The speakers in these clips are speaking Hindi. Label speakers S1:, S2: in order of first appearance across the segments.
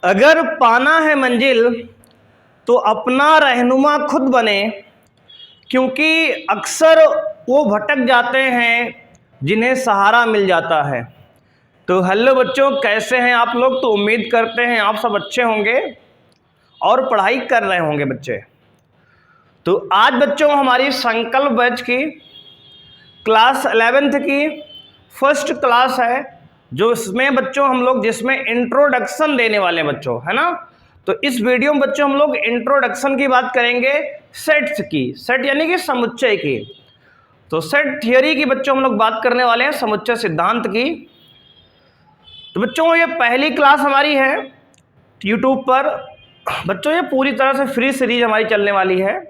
S1: अगर पाना है मंजिल तो अपना रहनुमा खुद बने, क्योंकि अक्सर वो भटक जाते हैं जिन्हें सहारा मिल जाता है। तो हेलो बच्चों, कैसे हैं आप लोग? तो उम्मीद करते हैं आप सब अच्छे होंगे और पढ़ाई कर रहे होंगे बच्चे। तो आज बच्चों हमारी संकल्प बैच की क्लास 11th की फर्स्ट क्लास है, जो इसमें बच्चों हम लोग जिसमें इंट्रोडक्शन देने वाले हैं बच्चों, है ना। तो इस वीडियो में बच्चों हम लोग इंट्रोडक्शन की बात करेंगे, सेट्स की, सेट यानी कि समुच्चय की। तो सेट थियरी की बच्चों हम लोग बात करने वाले हैं, समुच्चय सिद्धांत की। तो बच्चों ये पहली क्लास हमारी है यूट्यूब पर। बच्चों ये पूरी तरह से फ्री सीरीज हमारी चलने वाली है।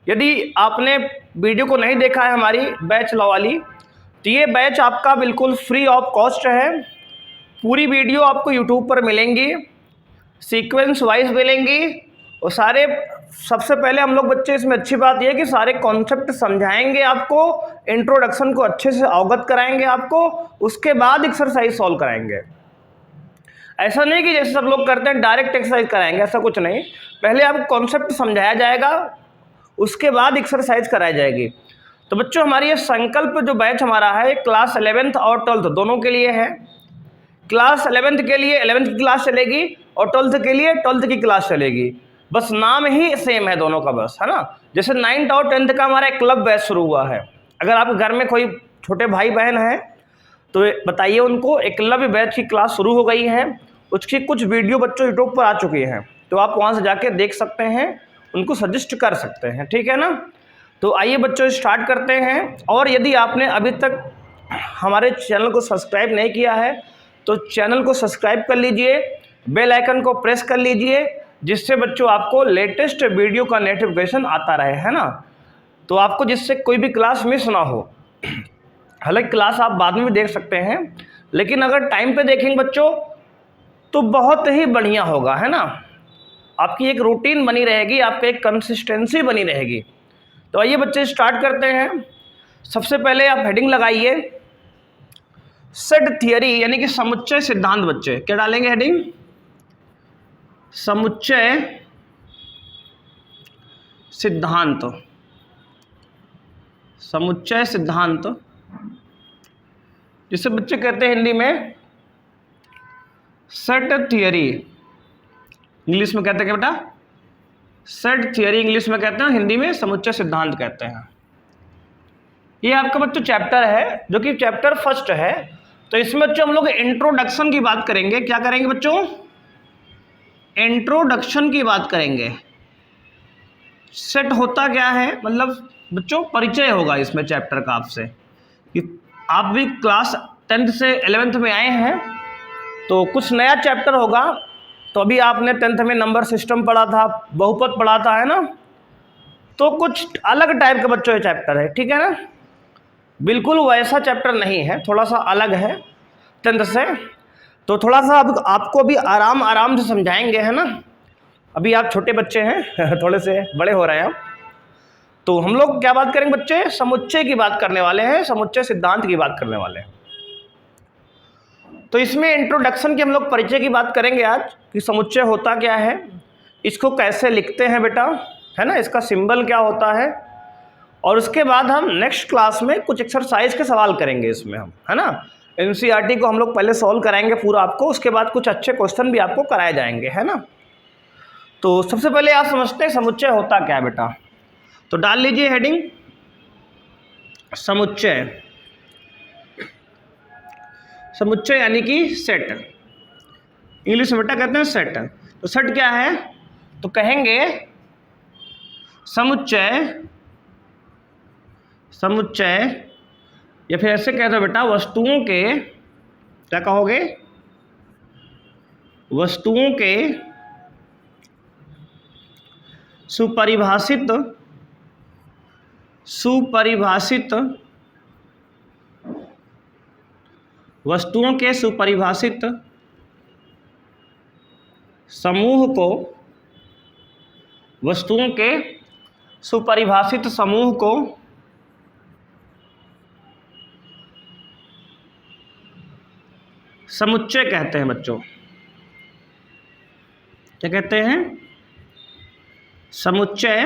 S1: यदि आपने वीडियो को नहीं देखा है हमारी बैच वाली, तो ये बैच आपका बिल्कुल फ्री ऑफ कॉस्ट है। पूरी वीडियो आपको यूट्यूब पर मिलेंगी, सीक्वेंस वाइज मिलेंगी, और सारे सबसे पहले हम लोग बच्चे इसमें अच्छी बात यह है कि सारे कॉन्सेप्ट समझाएंगे आपको, इंट्रोडक्शन को अच्छे से अवगत कराएंगे आपको, उसके बाद एक्सरसाइज सॉल्व कराएंगे। ऐसा नहीं कि जैसे सब लोग करते हैं डायरेक्ट एक्सरसाइज कराएंगे, ऐसा कुछ नहीं। पहले आपको कॉन्सेप्ट समझाया जाएगा, उसके बाद एक्सरसाइज कराई जाएगी। तो बच्चों हमारी ये संकल्प जो बैच हमारा है क्लास 11th और 12th दोनों के लिए है। क्लास 11th के लिए 11th की क्लास चलेगी और 12th के लिए 12th की क्लास चलेगी। बस नाम ही सेम है दोनों का, बस, है ना। जैसे 9th और 10th का हमारा एक क्लब बैच शुरू हुआ है। अगर आप घर में कोई छोटे भाई बहन हैं तो बताइए उनको, एकलव्य बैच की क्लास शुरू हो गई है। उसकी कुछ वीडियो बच्चों यूट्यूब पर आ चुकी हैं, तो आप वहां से जाके देख सकते हैं, उनको सजेस्ट कर सकते हैं, ठीक है ना। तो आइए बच्चों स्टार्ट करते हैं। और यदि आपने अभी तक हमारे चैनल को सब्सक्राइब नहीं किया है तो चैनल को सब्सक्राइब कर लीजिए, बेल आइकन को प्रेस कर लीजिए, जिससे बच्चों आपको लेटेस्ट वीडियो का नोटिफिकेशन आता रहे, है ना। तो आपको जिससे कोई भी क्लास मिस ना हो। हालांकि क्लास आप बाद में भी देख सकते हैं, लेकिन अगर टाइम पे देखेंगे बच्चों तो बहुत ही बढ़िया होगा, है ना। आपकी एक रूटीन बनी रहेगी, आपकी एक कंसिस्टेंसी बनी रहेगी। तो आइए बच्चे स्टार्ट करते हैं। सबसे पहले आप हेडिंग लगाइए, सेट थियरी यानी कि समुच्चय सिद्धांत। बच्चे क्या डालेंगे हेडिंग? समुच्चय सिद्धांत। समुच्चय सिद्धांत जिसे बच्चे कहते हैं हिंदी में सेट थियरी, इंग्लिश में कहते हैं क्या बेटा? सेट थियरी इंग्लिश में कहते हैं, हिंदी में समुच्चय सिद्धांत कहते हैं। ये आपका बच्चों चैप्टर है, जो कि चैप्टर फर्स्ट है। तो इसमें बच्चों हम लोग इंट्रोडक्शन की बात करेंगे। क्या करेंगे बच्चों? इंट्रोडक्शन की बात करेंगे। सेट होता क्या है, मतलब बच्चों परिचय होगा इसमें चैप्टर का आपसे। आप भी क्लास 10th से 11th में आए हैं तो कुछ नया चैप्टर होगा। तो अभी आपने 10th में नंबर सिस्टम पढ़ा था, बहुपद पढ़ा था, है ना। तो कुछ अलग टाइप का बच्चों ये चैप्टर है, ठीक है ना। बिल्कुल वैसा चैप्टर नहीं है, थोड़ा सा अलग है 10th से। तो थोड़ा सा अब आपको भी आराम आराम से समझाएंगे, है ना। अभी आप छोटे बच्चे हैं थोड़े से बड़े हो रहे हैं आप। तो हम लोग क्या बात करेंगे बच्चे? समुच्चय की बात करने वाले हैं, समुच्चय सिद्धांत की बात करने वाले हैं। तो इसमें इंट्रोडक्शन की हम लोग परिचय की बात करेंगे आज, कि समुच्चय होता क्या है, इसको कैसे लिखते हैं बेटा, है ना, इसका सिंबल क्या होता है। और उसके बाद हम नेक्स्ट क्लास में कुछ एक्सरसाइज के सवाल करेंगे इसमें हम, है ना। एनसीईआरटी को हम लोग पहले सॉल्व कराएंगे पूरा आपको, उसके बाद कुछ अच्छे क्वेश्चन भी आपको कराए जाएंगे, है ना। तो सबसे पहले आप समझते हैं समुच्चय होता क्या है बेटा। तो डाल लीजिए हेडिंग समुच्चय। समुच्चय यानी कि सेट, इंग्लिश में बेटा कहते हैं सेट। तो सेट क्या है? तो कहेंगे समुच्चय, समुच्चय या फिर ऐसे कह दो बेटा वस्तुओं के, क्या कहोगे? वस्तुओं के सुपरिभाषित, सुपरिभाषित, वस्तुओं के सुपरिभाषित समूह को, वस्तुओं के सुपरिभाषित समूह को समुच्चय कहते हैं बच्चों। क्या कहते हैं, समुच्चय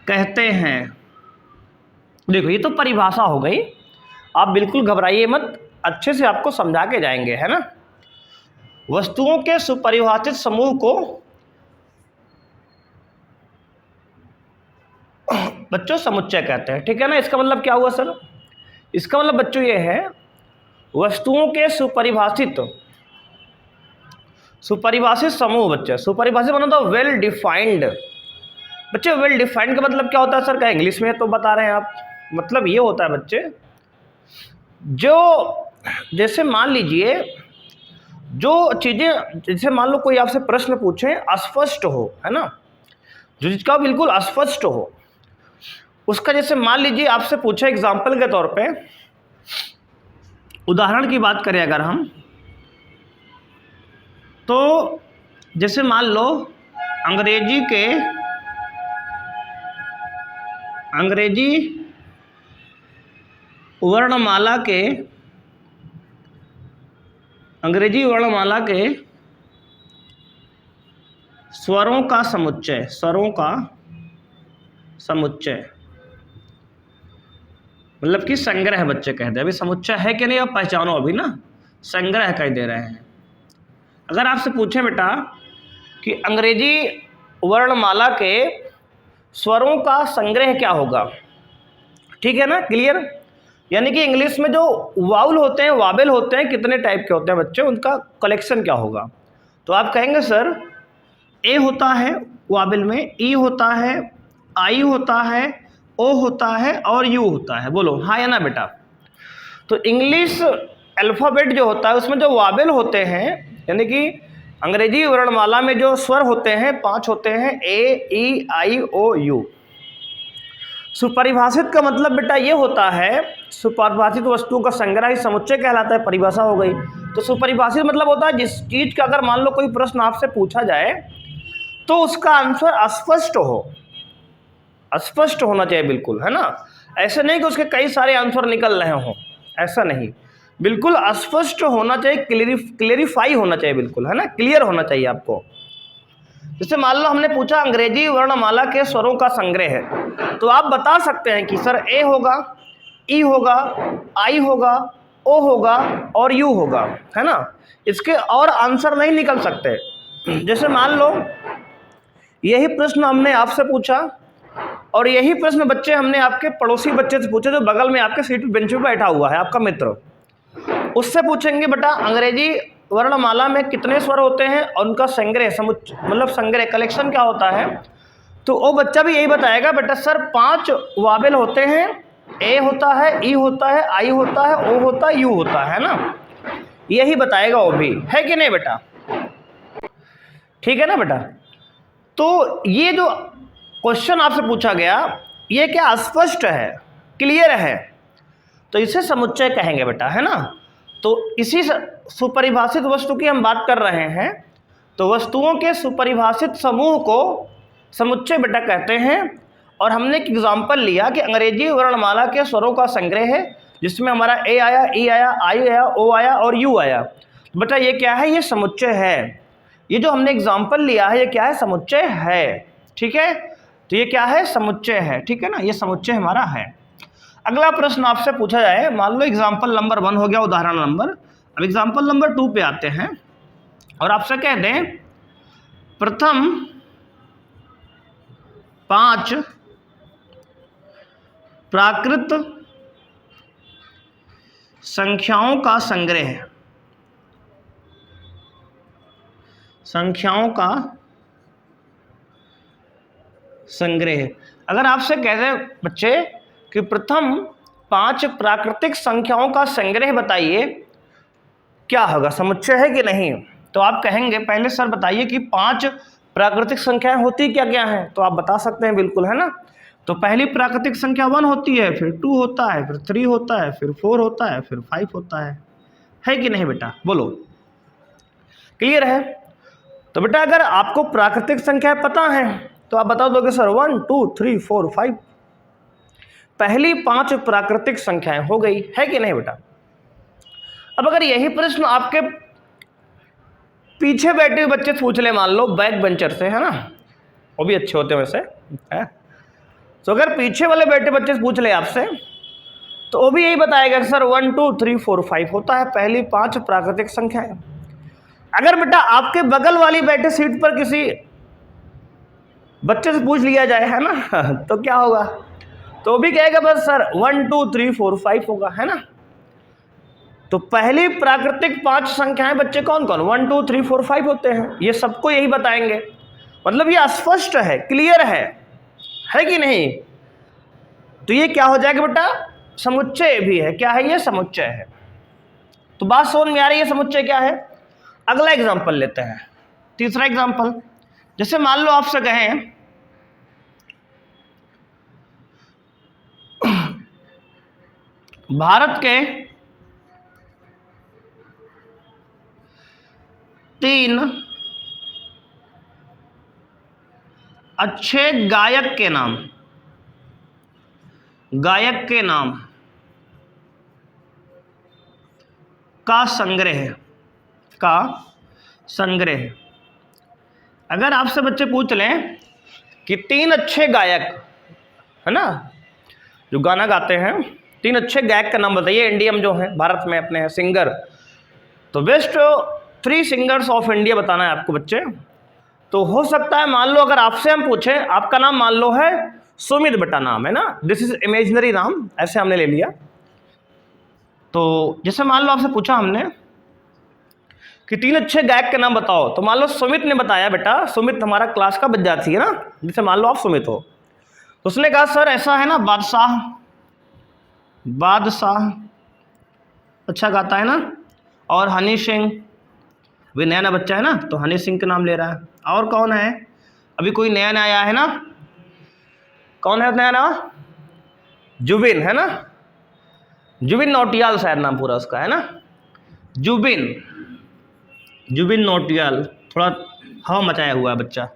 S1: कहते हैं। देखो ये तो परिभाषा हो गई, आप बिल्कुल घबराइए मत, अच्छे से आपको समझा के जाएंगे, है ना। वस्तुओं के सुपरिभाषित समूह को बच्चों समुच्चय कहते हैं, ठीक है ना। इसका मतलब क्या हुआ सर, इसका मतलब बच्चों ये है, वस्तुओं के सुपरिभाषित समूह। बच्चे सुपरिभाषित मतलब तो वेल डिफाइंड। बच्चे वेल डिफाइंड का मतलब क्या होता है सर, क्या इंग्लिश में तो बता रहे हैं आप। मतलब ये होता है बच्चे, जो जैसे मान लीजिए जो चीजें, जैसे मान लो कोई आपसे प्रश्न पूछे अस्पष्ट हो, है ना, जो चीज का बिल्कुल अस्पष्ट हो, उसका जैसे मान लीजिए आपसे पूछे एग्जाम्पल के तौर पे, उदाहरण की बात करें अगर हम, तो जैसे मान लो अंग्रेजी वर्णमाला के स्वरों का समुच्चय मतलब कि संग्रह बच्चे कहते हैं। अभी समुच्चय है कि नहीं आप पहचानो, अभी ना संग्रह कह दे रहे हैं। अगर आपसे पूछे बेटा कि अंग्रेजी वर्णमाला के स्वरों का संग्रह क्या होगा, ठीक है ना, क्लियर। यानी कि इंग्लिश में जो वाउल होते हैं, वाबेल होते हैं, कितने टाइप के होते हैं बच्चे, उनका कलेक्शन क्या होगा। तो आप कहेंगे सर ए होता है वाबेल में, ई होता है, आई होता है, ओ होता है और यू होता है। बोलो हाँ या ना बेटा। तो इंग्लिश अल्फ़ाबेट जो होता है उसमें जो वाबेल होते हैं, यानी कि अंग्रेजी वर्णमाला में जो स्वर होते हैं 5 होते हैं, ए, ई, आई, ओ, यू। सुपरिभाषित का मतलब बेटा ये होता है, सुपरिभाषित वस्तुओं का संग्रह ही समुच्चय कहलाता है, परिभाषा हो गई। तो सुपरिभाषित मतलब होता है जिस चीज का अगर मान लो कोई प्रश्न आपसे पूछा जाए तो उसका आंसर अस्पष्ट होना चाहिए, बिल्कुल, है ना। ऐसे नहीं कि उसके कई सारे आंसर निकल रहे हों, ऐसा नहीं, बिल्कुल अस्पष्ट होना चाहिए, क्लेरिफाई होना चाहिए, बिल्कुल, है ना, क्लियर होना चाहिए आपको। जैसे मान लो हमने पूछा अंग्रेजी वर्णमाला के स्वरों का संग्रह है, तो आप बता सकते हैं कि सर ए होगा, ई होगा, आई होगा, ओ होगा और यू होगा, है ना। इसके और आंसर नहीं निकल सकते। जैसे मान लो यही प्रश्न हमने आपसे पूछा और यही प्रश्न बच्चे हमने आपके पड़ोसी बच्चे से पूछे जो बगल में आपके सीट बेंच पे बैठा हुआ है, आपका मित्र, उससे पूछेंगे बेटा अंग्रेजी वर्णमाला में कितने स्वर होते हैं और उनका संग्रह मतलब संग्रह कलेक्शन क्या होता है, तो वो बच्चा भी यही बताएगा बेटा सर 5 वाबेल होते हैं, ए होता है, ई होता है, आई होता है, ओ होता है, यू होता है ना, यही बताएगा वो भी, है कि नहीं बेटा, ठीक है ना बेटा। तो ये जो क्वेश्चन आपसे पूछा गया ये क्या अस्पष्ट है, क्लियर है, तो इसे समुच्चय कहेंगे बेटा, है ना। तो इसी सुपरिभाषित वस्तु की हम बात कर रहे हैं, तो वस्तुओं के सुपरिभाषित समूह को समुच्चय बेटा कहते हैं। और हमने एक एग्जाम्पल लिया कि अंग्रेजी वर्णमाला के स्वरों का संग्रह है जिसमें हमारा ए आया, ई आया, आई आया, ओ आया और यू आया। बेटा ये क्या है, ये समुच्चय है। ये जो हमने एग्जाम्पल लिया है ये क्या है, समुच्चय है, ठीक है। तो ये क्या है, समुच्चय है, ठीक है ना, ये समुच्चय हमारा है। अगला प्रश्न आपसे पूछा जाए, मान लो एग्जाम्पल नंबर 1 हो गया, उदाहरण नंबर, अब एग्जाम्पल नंबर 2 पे आते हैं और आपसे कह दें प्रथम 5 प्राकृत संख्याओं का संग्रह। अगर आपसे कह दें बच्चे कि प्रथम 5 प्राकृतिक संख्याओं का संग्रह बताइए, क्या होगा, समुच्चय है कि नहीं। तो आप कहेंगे पहले सर बताइए कि 5 प्राकृतिक संख्याएं होती क्या क्या हैं, तो आप बता सकते हैं, बिल्कुल, है ना। तो पहली प्राकृतिक संख्या 1 होती है, फिर 2 होता है, फिर 3 होता है, फिर 4 होता है, फिर 5 होता है कि नहीं बेटा, बोलो, क्लियर है। तो बेटा अगर आपको प्राकृतिक संख्या पता है तो आप बता दोगे सर 1 2 3 4 5, पहली 5 प्राकृतिक संख्याएं हो गई, है कि नहीं बेटा। अब अगर यही प्रश्न आपके पीछे बैठे हुए बच्चे पूछ ले, मान लो बैक बेंचर से, है ना, वो भी अच्छे होते हैं वैसे, है। तो अगर पीछे वाले बैठे बच्चे से पूछ ले आपसे, तो वो भी यही बताएगा कि सर 1 2 3 4 5 होता है, पहली 5 प्राकृतिक संख्याएं। अगर बेटा आपके बगल वाली बैठे सीट पर किसी बच्चे से पूछ लिया जाए, है ना, तो क्या होगा, तो वो भी कहेगा बस सर 1 2 3 4 5 होगा, है ना। तो पहली प्राकृतिक 5 संख्याएं बच्चे कौन कौन 1 2 3 4 5 होते हैं, ये सबको यही बताएंगे। मतलब ये स्पष्ट है, क्लियर है कि नहीं। तो ये क्या हो जाएगा बेटा, समुच्चय भी है। क्या है ये, समुच्चय है। तो बात समझ में आ रही है समुच्चय क्या है। अगला एग्जांपल लेते हैं, तीसरा एग्जांपल। जैसे मान लो आपसे कहें भारत के 3 अच्छे गायक के नाम, गायक के नाम का संग्रह। अगर आपसे बच्चे पूछ लें कि 3 अच्छे गायक, है ना, जो गाना गाते हैं, 3 अच्छे गायक का नाम बताइए, इंडिया में जो है, भारत में अपने हैं सिंगर, तो बेस्ट 3 सिंगर्स ऑफ इंडिया बताना है आपको बच्चे। तो हो सकता है मान लो अगर आपसे हम पूछें, आपका नाम मान लो है सुमित बेटा नाम है ना, दिस इज इमेजिनरी नाम, ऐसे हमने ले लिया। तो जैसे मान लो आपसे पूछा हमने कि 3 अच्छे गायक के नाम बताओ, तो मान लो सुमित ने बताया, बेटा सुमित हमारा क्लास का विद्यार्थी है ना, जैसे मान लो आप सुमित हो, तो उसने कहा सर ऐसा है ना, बादशाह अच्छा गाता है ना, और हनी सिंह भी नया बच्चा है ना, तो हनी सिंह के नाम ले रहा है। और कौन है, अभी कोई नया आया है ना, कौन है नया नाम, जुबिन, है ना, जुबिन नौटियाल शायद नाम पूरा उसका, है ना, जुबिन नौटियाल, थोड़ा हवा मचाया हुआ है बच्चा,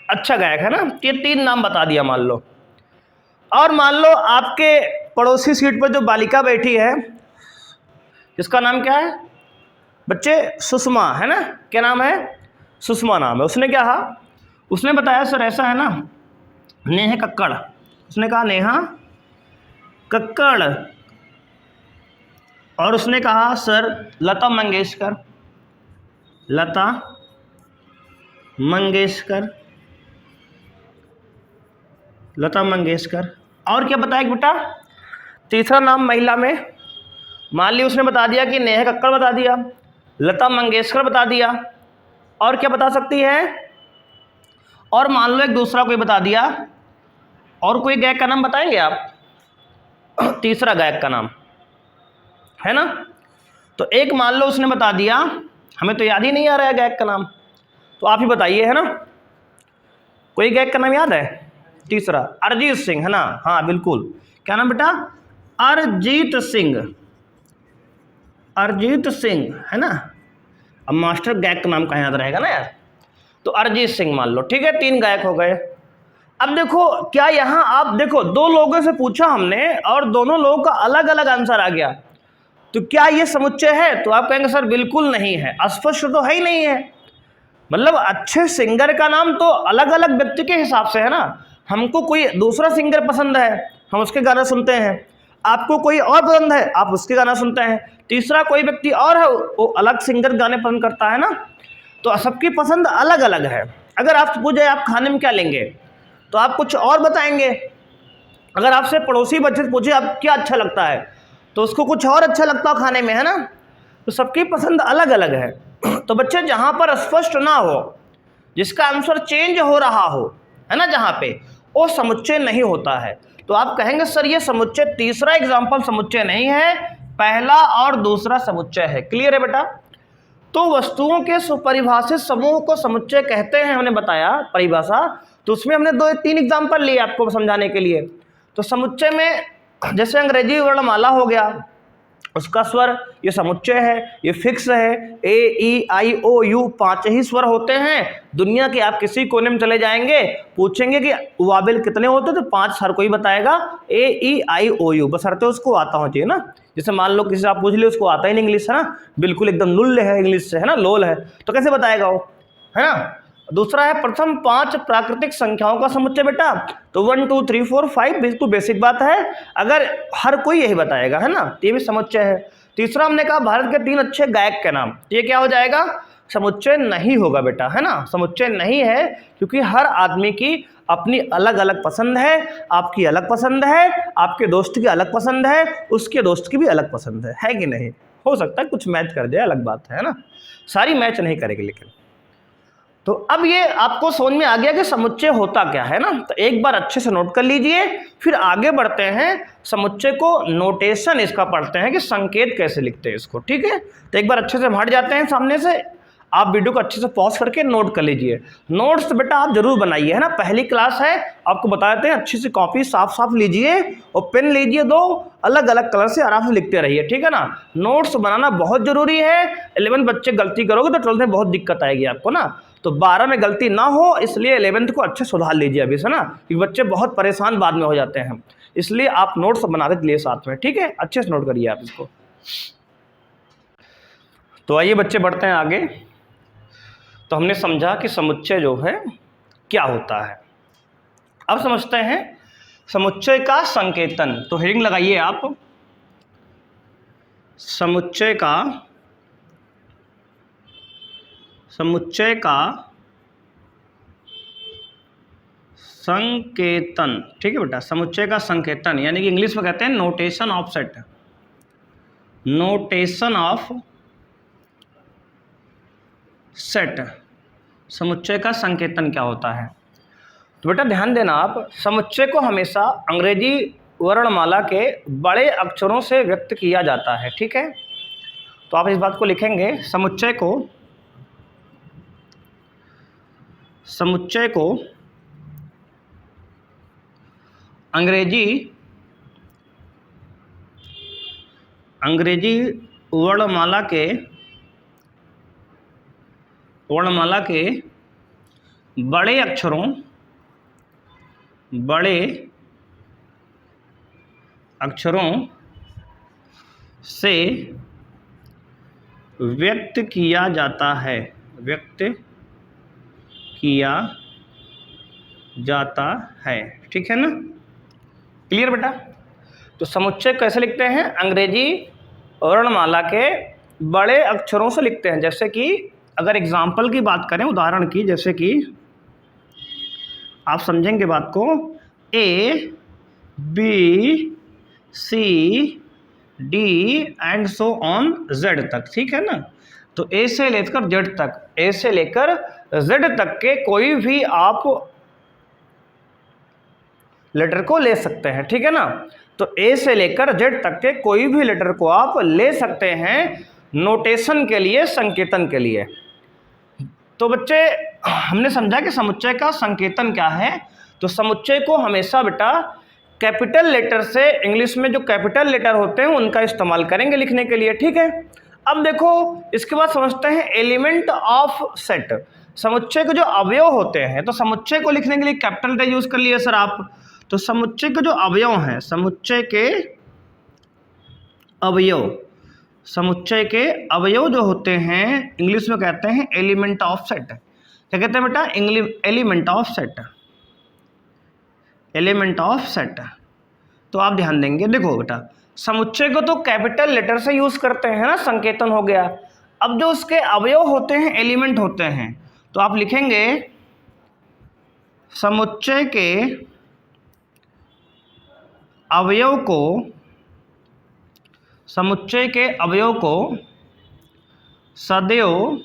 S1: अच्छा गायक है ना। ये 3 नाम बता दिया मान लो। और मान लो आपके पड़ोसी सीट पर जो बालिका बैठी है, जिसका नाम क्या है बच्चे, सुषमा, है ना, क्या नाम है, सुषमा नाम है। उसने क्या कहा, उसने बताया सर ऐसा है ना, नेहा कक्कड़, उसने कहा नेहा कक्कड़, और उसने कहा सर लता मंगेशकर। और क्या बताया बेटा, तीसरा नाम महिला में, मान ली उसने बता दिया कि नेहा कक्कड़ बता दिया, लता मंगेशकर बता दिया, और क्या बता सकती है, और मान लो एक दूसरा कोई बता दिया, और कोई गायक का नाम बताएंगे आप, तीसरा गायक का नाम, है ना। तो एक मान लो उसने बता दिया, हमें तो याद ही नहीं आ रहा है गायक का नाम, तो आप ही बताइए, है ना, कोई गायक का नाम याद है, तीसरा अरिजीत सिंह, है ना, हाँ बिल्कुल, क्या नाम बेटा, अरिजीत सिंह, है ना। अब मास्टर गायक का नाम कहाँ याद रहेगा ना यार, तो अरिजीत सिंह मान लो, ठीक है, 3 गायक हो गए। अब देखो क्या यहाँ आप देखो 2 लोगों से पूछा हमने और दोनों लोगों का अलग अलग आंसर आ गया, तो क्या ये समुच्चय है, तो आप कहेंगे सर बिल्कुल नहीं है, अस्पष्ट तो है ही नहीं है। मतलब अच्छे सिंगर का नाम तो अलग अलग व्यक्ति के हिसाब से है ना, हमको कोई दूसरा सिंगर पसंद है, हम उसके गाना सुनते हैं, आपको कोई और पसंद है, आप उसके गाना सुनते हैं, तीसरा कोई व्यक्ति और है, वो अलग सिंगर गाने पसंद करता है ना, तो सबकी पसंद अलग अलग है। अगर आप पूछे आप खाने में क्या लेंगे, तो आप कुछ और बताएंगे। अगर आपसे पड़ोसी बच्चे से पूछे आप क्या अच्छा लगता है, तो उसको कुछ और अच्छा लगता हो खाने में, है ना, तो सबकी पसंद अलग अलग है। तो बच्चे जहाँ पर स्पष्ट ना हो, जिसका आंसर चेंज हो रहा हो, है ना, जहाँ पे वो समुच्चय नहीं होता है। तो आप कहेंगे सर ये समुच्चय, तीसरा एग्जाम्पल समुच्चय नहीं है, पहला और दूसरा समुच्चय है। क्लियर है बेटा। तो वस्तुओं के सुपरिभाषित समूह को समुच्चय कहते हैं, हमने बताया परिभाषा, तो उसमें हमने 2-3 एग्जाम्पल लिए आपको समझाने के लिए। तो समुच्चय में जैसे अंग्रेजी वर्णमाला हो गया, उसका स्वर, ये समुच्चय है, ये फिक्स है। ए ई आई ओ यू 5 ही स्वर होते हैं। दुनिया के आप किसी कोने में चले जाएंगे, पूछेंगे कि वाबिल कितने होते, तो 5 हर कोई बताएगा, ए ई आई ओ यू, बस हरते उसको आता होना चाहिए ना। जैसे मान लो किसी से आप पूछ ले, उसको आता ही नहीं इंग्लिश, है ना, बिल्कुल एकदम नुल्ल है इंग्लिश से, है ना, लोल है, तो कैसे बताएगा वो, है ना। दूसरा है प्रथम 5 प्राकृतिक संख्याओं का समुच्चय बेटा, तो 1 2 3 4 5 बिल्कुल बेसिक बात है, अगर हर कोई यही बताएगा, है ना, ये भी समुच्चय है। तीसरा हमने कहा भारत के 3 अच्छे गायक के नाम, ये क्या हो जाएगा, समुच्चय नहीं होगा बेटा, है ना, समुच्चय नहीं है, क्योंकि हर आदमी की अपनी अलग अलग पसंद है, आपकी अलग पसंद है, आपके दोस्त की अलग पसंद है, उसके दोस्त की भी अलग पसंद है कि नहीं। हो सकता है कुछ मैच कर जाए, अलग बात है ना, सारी मैच नहीं करेगी। लेकिन तो अब ये आपको समझ में आ गया कि समुच्चय होता क्या है ना, तो एक बार अच्छे से नोट कर लीजिए, फिर आगे बढ़ते हैं, समुच्चय को नोटेशन इसका पढ़ते हैं कि संकेत कैसे लिखते हैं इसको, ठीक है। तो एक बार अच्छे से हट जाते हैं सामने से, आप वीडियो को अच्छे से पॉज करके नोट कर लीजिए। नोट्स बेटा आप जरूर बनाइए, है ना, पहली क्लास है, आपको बता देते हैं, अच्छी सी कॉपी साफ साफ लीजिए और पेन लीजिए, 2 अलग अलग कलर से आराम से लिखते रहिए, ठीक है ना। नोट्स बनाना बहुत जरूरी है। 11 बच्चे गलती करोगे तो 12th में बहुत दिक्कत आएगी आपको ना, तो 12 में गलती ना हो, इसलिए 11th को अच्छे सुधार लीजिए अभी से ना, क्योंकि बच्चे बहुत परेशान बाद में हो जाते हैं, इसलिए आप नोट्स बनाते चलिए साथ में, ठीक है, अच्छे से नोट करिए आप इसको। तो आइए बच्चे बढ़ते हैं आगे। तो हमने समझा कि समुच्चय जो है क्या होता है, अब समझते हैं समुच्चय का संकेतन। तो हेडिंग लगाइए आप, समुच्चय का संकेतन, ठीक है बेटा, समुच्चय का संकेतन, यानी कि इंग्लिश में कहते हैं notation of set, notation of set, समुच्चय का संकेतन क्या होता है। तो बेटा ध्यान देना आप, समुच्चय को हमेशा अंग्रेजी वर्णमाला के बड़े अक्षरों से व्यक्त किया जाता है, ठीक है। तो आप इस बात को लिखेंगे, समुच्चय को अंग्रेजी वर्णमाला के बड़े अक्षरों से व्यक्त किया जाता है, ठीक है ना, क्लियर बेटा। तो समुच्चय कैसे लिखते हैं, अंग्रेजी वर्णमाला के बड़े अक्षरों से लिखते हैं। जैसे कि अगर एग्जाम्पल की बात करें, उदाहरण की, जैसे कि आप समझेंगे बात को, A B C D and so on Z तक, ठीक है ना। तो A से लेकर Z तक के कोई भी आप लेटर को ले सकते हैं, ठीक है ना। तो A से लेकर Z तक के कोई भी लेटर को आप ले सकते हैं नोटेशन के लिए, संकेतन के लिए। तो बच्चे हमने समझा कि समुच्चय का संकेतन क्या है। तो समुच्चय को हमेशा बेटा कैपिटल लेटर से, इंग्लिश में जो कैपिटल लेटर होते हैं उनका इस्तेमाल करेंगे लिखने के लिए, ठीक है। अब देखो इसके बाद समझते हैं एलिमेंट ऑफ सेट, समुच्चय के जो अवयव होते हैं। तो समुच्चय को लिखने के लिए कैपिटल लेटर यूज कर लिए सर आप। तो समुच्चय के जो अवयव हैं, समुच्चय के अवयव जो होते हैं इंग्लिश में कहते हैं एलिमेंट ऑफ सेट। क्या कहते हैं बेटा, एलिमेंट ऑफ सेट। तो आप ध्यान देंगे, देखो बेटा समुच्चय को तो कैपिटल लेटर से यूज करते हैं ना, संकेतन हो गया। अब जो उसके अवयव होते हैं, एलिमेंट होते हैं, तो आप लिखेंगे समुच्चय के अवयव को सदैव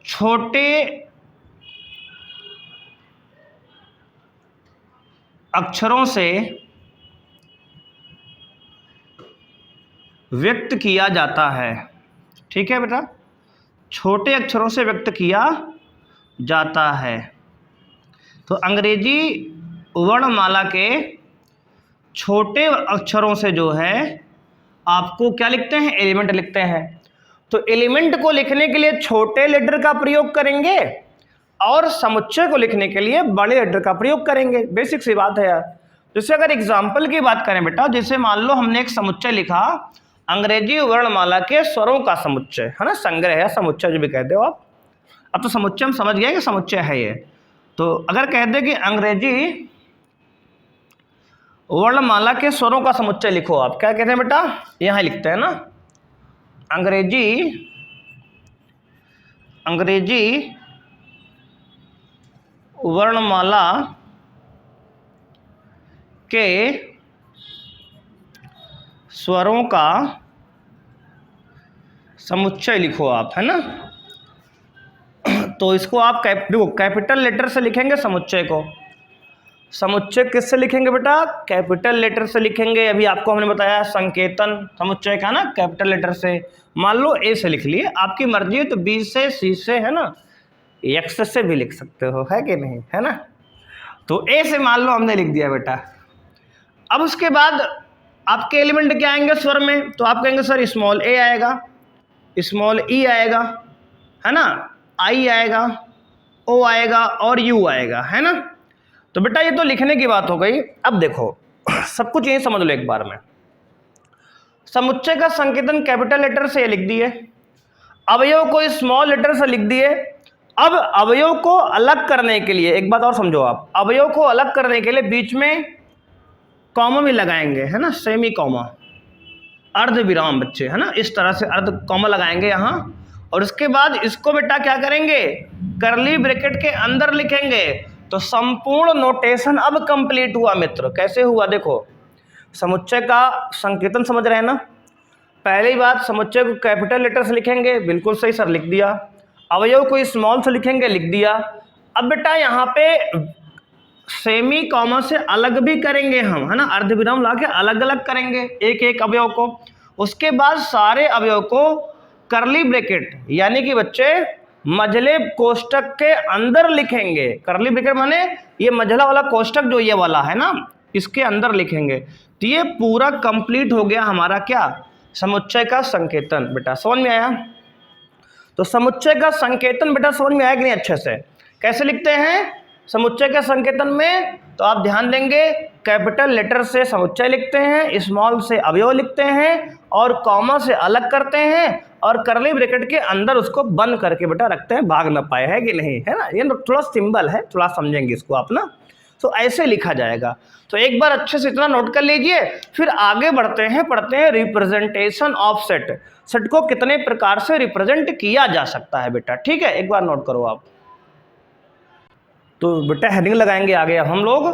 S1: छोटे अक्षरों से व्यक्त किया जाता है, ठीक है बेटा, छोटे अक्षरों से व्यक्त किया जाता है। तो अंग्रेजी वर्णमाला के छोटे अक्षरों से जो है आपको क्या लिखते हैं, एलिमेंट लिखते हैं। तो एलिमेंट को लिखने के लिए छोटे लेटर का प्रयोग करेंगे और समुच्चय को लिखने के लिए बड़े लेटर का प्रयोग करेंगे। बेसिक सी बात है यार। जैसे अगर एग्जाम्पल की बात करें बेटा, जैसे मान लो हमने एक समुच्चय लिखा, अंग्रेजी वर्णमाला के स्वरों का समुच्चय, है ना, संग्रह है, समुच्चय जो भी कहते हो आप। अब तो समुच्चय हम समझ गए कि समुच्चय है ये। तो अगर कह दे कि अंग्रेजी वर्णमाला के स्वरों का समुच्चय लिखो, आप क्या कहते हैं बेटा, यहां लिखते हैं ना, अंग्रेजी वर्णमाला के स्वरों का समुच्चय लिखो आप, है ना। तो इसको आप कैपिटल लेटर से लिखेंगे समुच्चय को। समुच्चय किससे लिखेंगे बेटा, कैपिटल लेटर से लिखेंगे। अभी आपको हमने बताया संकेतन समुच्चय का ना, कैपिटल लेटर से। मान लो ए से लिख लिए, आपकी मर्जी है तो बी से, सी से, है ना, एक्स से भी लिख सकते हो, है कि नहीं, है ना। तो ए से मान लो हमने लिख दिया बेटा। अब उसके बाद आपके एलिमेंट क्या आएंगे स्वर में, तो आप कहेंगे सर स्मॉल ए आएगा, स्मॉल ई आएगा, है ना, आई आएगा, ओ आएगा और यू आएगा, है ना। तो बेटा ये तो लिखने की बात हो गई। अब देखो सब कुछ यही समझ लो एक बार में। समुच्चय का संकेतन कैपिटल लेटर से लिख दिए, अवयव को स्मॉल लेटर से लिख दिए। अब अवयव को अलग करने के लिए एक बात और समझो आप, अवयव को अलग करने के लिए बीच में कॉमा भी लगाएंगे, है ना, सेमी कॉमा, अर्ध विराम बच्चे, है ना, इस तरह से अर्ध कॉमा लगाएंगे यहां। और उसके बाद इसको बेटा क्या करेंगे, करली ब्रैकेट के अंदर लिखेंगे। तो संपूर्ण नोटेशन अब कंप्लीट हुआ मित्र। कैसे हुआ देखो, समुच्चय का संकेतन समझ रहे हैं ना। पहली बात, समुच्चय को कैपिटल लेटर से लिखेंगे, बिल्कुल सही सर, लिख दिया। अवयव को स्मॉल से लिखेंगे, लिख दिया। अब बेटा यहाँ पे सेमी कॉमा से अलग भी करेंगे हम, है ना, अर्धविराम ला के अलग अलग करेंगे एक एक अवयव को। उसके बाद सारे अवयव को करली ब्रैकेट यानी कि बच्चे मझले कोष्टक के अंदर लिखेंगे। करली ब्रैकेट माने ये मझला वाला कोष्टक जो ये वाला है ना, इसके अंदर लिखेंगे। तो ये पूरा कंप्लीट हो गया हमारा क्या, समुच्चय का संकेतन। बेटा समझ में आया। तो समुच्चय का संकेतन बेटा समझ में आया कि नहीं अच्छे से। कैसे लिखते हैं समुच्चय के संकेतन में, तो आप ध्यान देंगे कैपिटल लेटर से समुच्चय लिखते हैं, स्मॉल से अवयव लिखते हैं और कॉमा से अलग करते हैं और करली ब्रैकेट के अंदर उसको बंद करके बेटा रखते हैं, भाग ना पाए, है कि नहीं, है ना। ये थोड़ा सिंबल है, थोड़ा समझेंगे इसको आप ना। तो ऐसे लिखा जाएगा। तो एक बार अच्छे से इतना नोट कर लीजिए, फिर आगे बढ़ते हैं, पढ़ते हैं रिप्रेजेंटेशन ऑफ सेट। सेट को कितने प्रकार से रिप्रेजेंट किया जा सकता है बेटा, ठीक है, एक बार नोट करो आप। तो बेटा हेडिंग लगाएंगे आगे अब हम लोग,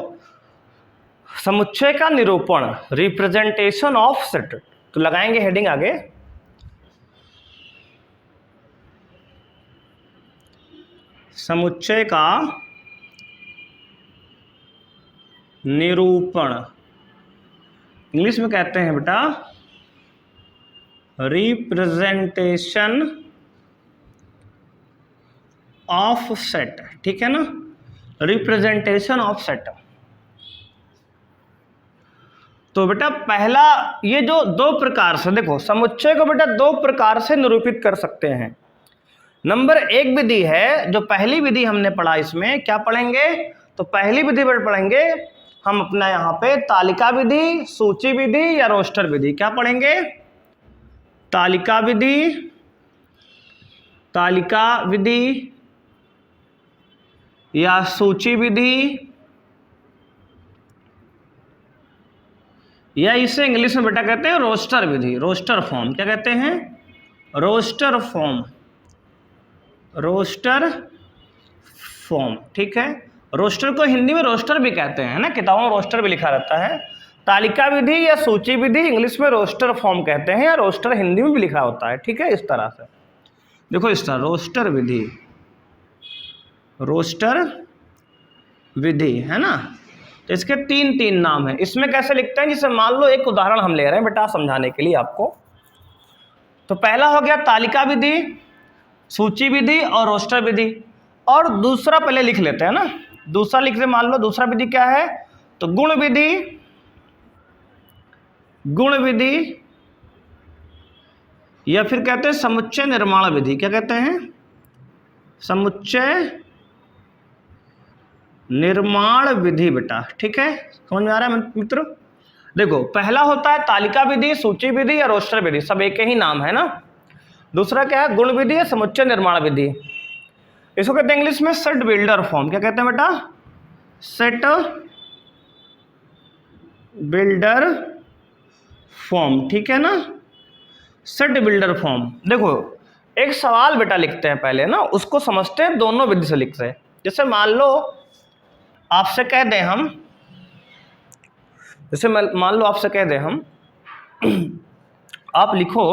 S1: समुच्चय का निरूपण, रिप्रेजेंटेशन ऑफ सेट। तो लगाएंगे हेडिंग आगे, समुच्चय का निरूपण, इंग्लिश में कहते हैं बेटा रिप्रेजेंटेशन ऑफ सेट, ठीक है ना, रिप्रेजेंटेशन ऑफ सेट। तो बेटा पहला ये जो दो प्रकार से देखो, समुच्चय को बेटा दो प्रकार से निरूपित कर सकते हैं। नंबर एक विधि है, जो पहली विधि हमने पढ़ा, इसमें क्या पढ़ेंगे, तो पहली विधि पर पढ़ेंगे हम अपना यहाँ पे तालिका विधि, सूची विधि या रोस्टर विधि। क्या पढ़ेंगे, तालिका विधि, तालिका विधि या सूची विधि, या इसे इंग्लिश में बेटा कहते हैं रोस्टर विधि, रोस्टर फॉर्म। क्या कहते हैं, रोस्टर फॉर्म, रोस्टर फॉर्म, ठीक है। रोस्टर को हिंदी में रोस्टर भी कहते हैं ना, किताबों में रोस्टर भी लिखा रहता है। तालिका विधि या सूची विधि इंग्लिश में रोस्टर फॉर्म कहते हैं, या रोस्टर हिंदी में भी लिखा होता है, ठीक है। इस तरह से देखो, इस तरह रोस्टर विधि, रोस्टर विधि, है ना। तो इसके तीन नाम हैं। इसमें कैसे लिखते हैं, जैसे मान लो एक उदाहरण हम ले रहे हैं बेटा समझाने के लिए आपको। तो पहला हो गया तालिका विधि, सूची विधि और रोस्टर विधि। और दूसरा पहले लिख लेते हैं ना, दूसरा लिख ले, मान लो दूसरा विधि क्या है, तो गुण विधि, गुण विधि या फिर कहते हैं समुच्चय निर्माण विधि। क्या कहते हैं? समुच्चय निर्माण विधि बेटा। ठीक है, समझ में आ रहा है मित्रों? देखो, पहला होता है तालिका विधि, सूची विधि या रोस्टर विधि, सब एक ही नाम है ना। दूसरा क्या है? गुण विधि या समुच्चय निर्माण विधि। इसको कहते हैं इंग्लिश में सेट बिल्डर फॉर्म। क्या कहते हैं बेटा? Set builder form. ठीक है ना, सेट बिल्डर फॉर्म। देखो, एक सवाल बेटा लिखते हैं पहले ना, उसको समझते हैं दोनों विधि से लिखते हैं। जैसे मान लो आपसे कह दें हम, जैसे मान लो आपसे कह दें हम आप लिखो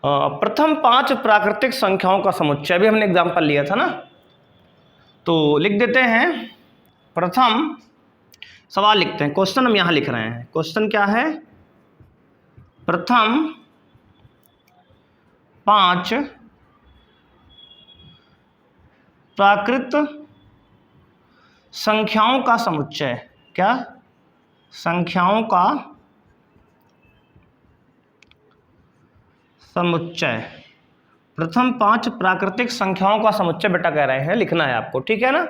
S1: प्रथम 5 प्राकृतिक संख्याओं का समुच्चय। अभी हमने एग्जांपल लिया था ना, तो लिख देते हैं प्रथम, सवाल लिखते हैं, क्वेश्चन हम यहां लिख रहे हैं। क्वेश्चन क्या है? प्रथम 5 प्राकृत संख्याओं का समुच्चय। क्या? संख्याओं का समुच्चय। प्रथम 5 प्राकृतिक संख्याओं का समुच्चय बेटा कह रहे हैं, लिखना है आपको। ठीक है ना,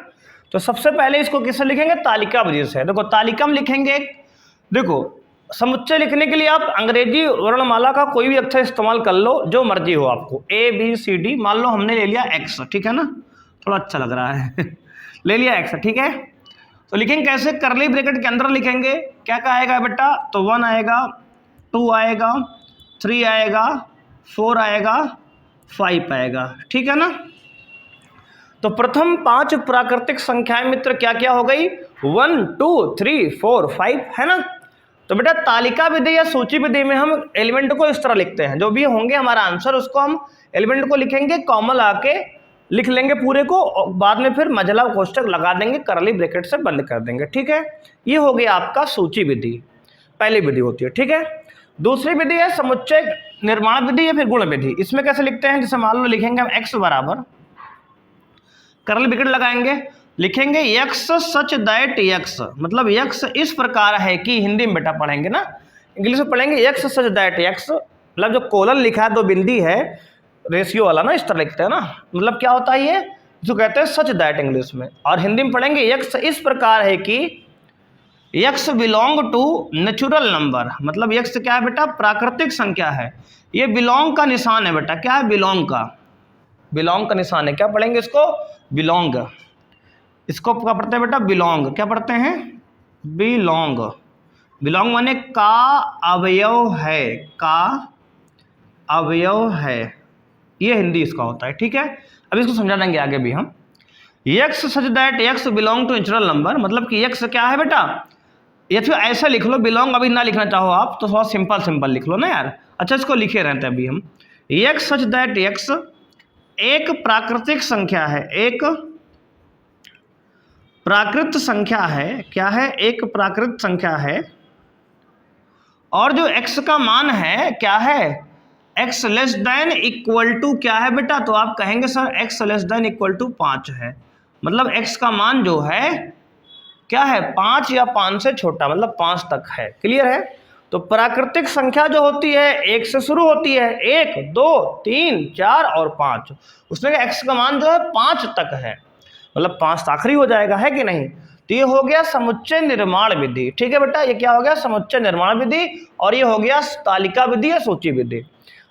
S1: तो सबसे पहले इसको किससे लिखेंगे? तालिका विधि से। देखो, तालिका में लिखेंगे। देखो, समुच्चय लिखने के लिए आप अंग्रेजी वर्णमाला का कोई भी अक्षर इस्तेमाल कर लो, जो मर्जी हो आपको, A B C D। मान लो हमने ले लिया X, ठीक है ना, थोड़ा अच्छा लग रहा है ले लिया X, ठीक है। तो लिखेंगे कैसे? करली ब्रैकेट के अंदर लिखेंगे। क्या क्या आएगा बेटा? तो 1 आएगा, 2 आएगा, 3 आएगा, 4 आएगा, 5 आएगा। ठीक है ना। तो प्रथम 5 प्राकृतिक संख्याएं मित्र क्या क्या हो गई? 1 2 3 4 5, है ना। तो बेटा तालिका विधि या सूची विधि में हम एलिमेंट को इस तरह लिखते हैं, जो भी होंगे हमारा आंसर, उसको हम एलिमेंट को लिखेंगे, कॉमा आके लिख लेंगे पूरे को, और बाद में फिर मझला कोष्टक लगा देंगे, करली ब्रैकेट से बंद कर देंगे। ठीक है, ये हो गया आपका सूची विधि, पहली विधि होती है। ठीक है, दूसरी विधि है समुच्चय निर्माण विधि या फिर गुण विधि। इसमें कैसे लिखते हैं? जैसे मान लो लिखेंगे हम x बराबर, करली ब्रैकेट लगाएंगे, लिखेंगे x सच दैट x, मतलब x इस प्रकार है कि, हिंदी में बेटा पढ़ेंगे ना, इंग्लिश में पढ़ेंगे x सच दैट x, मतलब जो कोलन लिखा है, 2 बिंदी है, रेशियो वाला ना, इस तरह लिखते हैं ना, मतलब क्या होता है ये, जो कहते हैं सच दैट इंग्लिश में। और हिंदी में पढ़ेंगे x इस प्रकार है कि x belong to natural number, मतलब x क्या है बेटा? प्राकृतिक संख्या है। ये बिलोंग का निशान है बेटा। क्या है? बिलोंग का, बिलोंग का निशान है। क्या पढ़ेंगे इसको? बिलोंग। इसको क्या पढ़ते हैं बेटा? बिलोंग। क्या पढ़ते हैं? बिलोंग। बिलोंग माने का अवयव है, का अवयव है, ये हिंदी इसका होता है। ठीक है, अब इसको समझा देंगे आगे भी हम। x such that x belong to natural number, मतलब कि x क्या है बेटा? या फिर ऐसा लिख लो, बिलोंग अभी ना लिखना चाहो आप तो थोड़ा सिंपल सिंपल लिख लो ना यार। अच्छा, इसको लिखे रहते हैं अभी हम। x सच दैट x एक प्राकृतिक संख्या है, एक प्राकृत संख्या है। क्या है? एक प्राकृत संख्या है, और जो x का मान है क्या है? x less than equal to क्या है बेटा? तो आप कहेंगे sir x less than equal to 5 है, मतलब x का मान जो है क्या है? 5 या 5 से छोटा, मतलब 5 तक है। क्लियर है? तो प्राकृतिक संख्या जो होती है 1 से शुरू होती है, 1 2 3 4 और 5, उसमें x का मान जो है 5 तक है, मतलब 5 आखिरी हो जाएगा, है कि नहीं। तो ये हो गया समुच्चय निर्माण विधि। ठीक है बेटा, ये क्या हो गया? समुच्चय निर्माण विधि, और ये हो गया तालिका विधि या सूची विधि।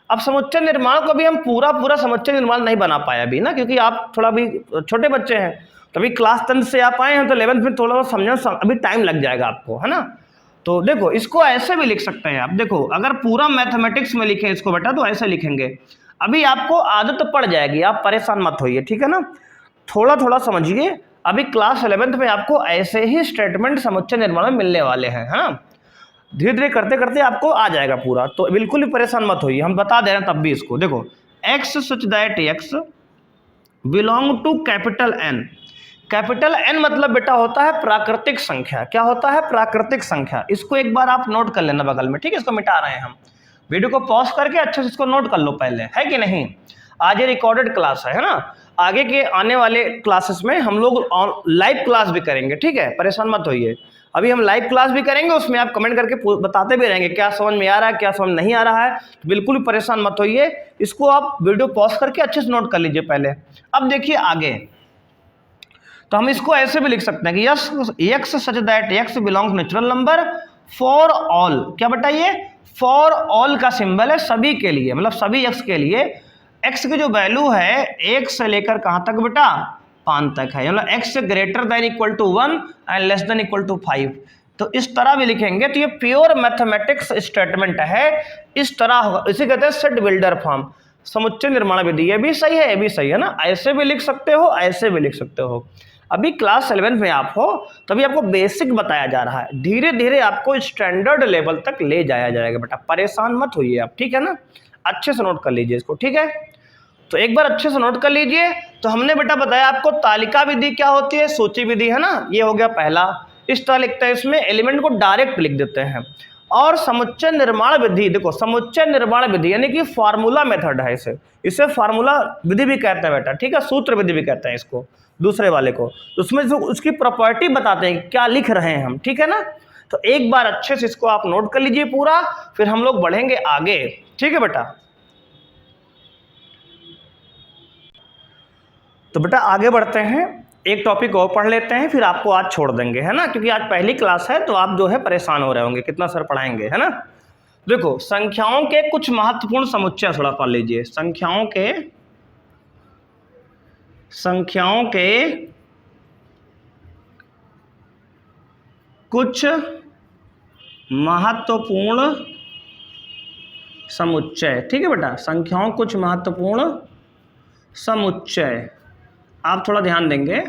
S1: अब समुच्चय निर्माण को भी हम पूरा समुच्चय निर्माण नहीं बना पाए अभी ना, क्योंकि आप थोड़ा भी छोटे बच्चे हैं, तो अभी क्लास 10 से आप आए हैं, तो 11th में थोड़ा समझना अभी टाइम लग जाएगा आपको, है ना। तो देखो, इसको ऐसे भी लिख सकते हैं आप। देखो, अगर पूरा मैथमेटिक्स में लिखें इसको बेटा, तो ऐसे लिखेंगे। अभी आपको आदत पड़ जाएगी, आप परेशान मत होइए, ठीक है ना, थोड़ा थोड़ा समझिए। अभी क्लास 11th में आपको ऐसे ही स्टेटमेंट समुच्चय निर्माण में मिलने वाले हैं, है ना। धीरे धीरे करते करते आपको आ जाएगा पूरा, तो बिल्कुल भी परेशान मत होइए, हम बता दे रहे हैं तब भी इसको। देखो, x such that x belong to capital N। Capital N मतलब बेटा होता है प्राकृतिक संख्या। क्या होता है? प्राकृतिक संख्या। इसको एक बार आप नोट कर लेना बगल में, ठीक है। इसको मिटा रहे हैं हम, वीडियो को पॉज करके अच्छे से इसको नोट कर लो पहले, है कि नहीं। आज ये रिकॉर्डेड क्लास है ना, आगे के आने वाले क्लासेस में हम लोग लाइव क्लास भी करेंगे, ठीक है, परेशान मत होइए। अभी हम लाइव क्लास भी करेंगे, उसमें आप कमेंट करके बताते भी रहेंगे क्या समझ में आ रहा है, क्या समझ नहीं आ रहा है। तो बिल्कुल भी परेशान मत होइए, इसको आप वीडियो पॉज करके अच्छे से नोट कर लीजिए पहले। अब देखिए आगे, तो हम इसको ऐसे भी लिख सकते हैं कि x such that x belongs natural number for all. क्या बताइए, फॉर ऑल का सिंबल है सभी के लिए, मतलब सभी x के लिए। x की जो वैल्यू है 1 से लेकर कहां तक बेटा, 5 तक है, मतलब x greater than equal to 1 and less than equal to 5। तो इस तरह भी लिखेंगे तो ये प्योर मैथमेटिक्स स्टेटमेंट है, इस तरह होगा। इसे कहते हैं सेट बिल्डर फॉर्म, समुच्चय निर्माण विधि। ये भी सही है, ये भी सही है ना, ऐसे भी लिख सकते हो, ऐसे भी लिख सकते हो। अभी क्लास 11 में आप हो, तभी आपको बेसिक बताया जा रहा है, धीरे धीरे आपको स्टैंडर्ड लेवल तक ले जाया जाएगा बेटा, परेशान मत होइए आप, ठीक है ना। अच्छे से नोट कर लीजिए इसको, ठीक है। तो एक बार अच्छे से नोट कर लीजिए। तो हमने बेटा बताया आपको तालिका विधि क्या होती है, सूची विधि, है ना, ये हो गया पहला। इस तरह लिखते हैं, इसमें एलिमेंट को डायरेक्ट लिख देते हैं। और समुच्चय निर्माण विधि, देखो समुच्चय निर्माण विधि यानी कि फार्मूला मेथड है, इसे फार्मूला विधि भी कहते हैं बेटा, ठीक है, सूत्र विधि भी कहते हैं इसको, दूसरे वाले को। तो उसमें जो उसकी प्रॉपर्टी बताते हैं क्या लिख रहे हैं हम, ठीक है ना। तो एक बार अच्छे से इसको आप नोट कर लीजिए पूरा, फिर हम लोग बढ़ेंगे आगे, ठीक है बेटा। तो बेटा आगे बढ़ते हैं, एक टॉपिक और पढ़ लेते हैं, फिर आपको आज छोड़ देंगे, है ना, क्योंकि आज पहली क्लास है तो आप जो है परेशान हो रहे होंगे कितना सर पढ़ाएंगे, है ना। देखो संख्याओं के कुछ महत्वपूर्ण समुच्चय थोड़ा पढ़ लीजिए। संख्याओं के कुछ महत्वपूर्ण समुच्चय, ठीक है बेटा, संख्याओं कुछ महत्वपूर्ण समुच्चय, आप थोड़ा ध्यान देंगे,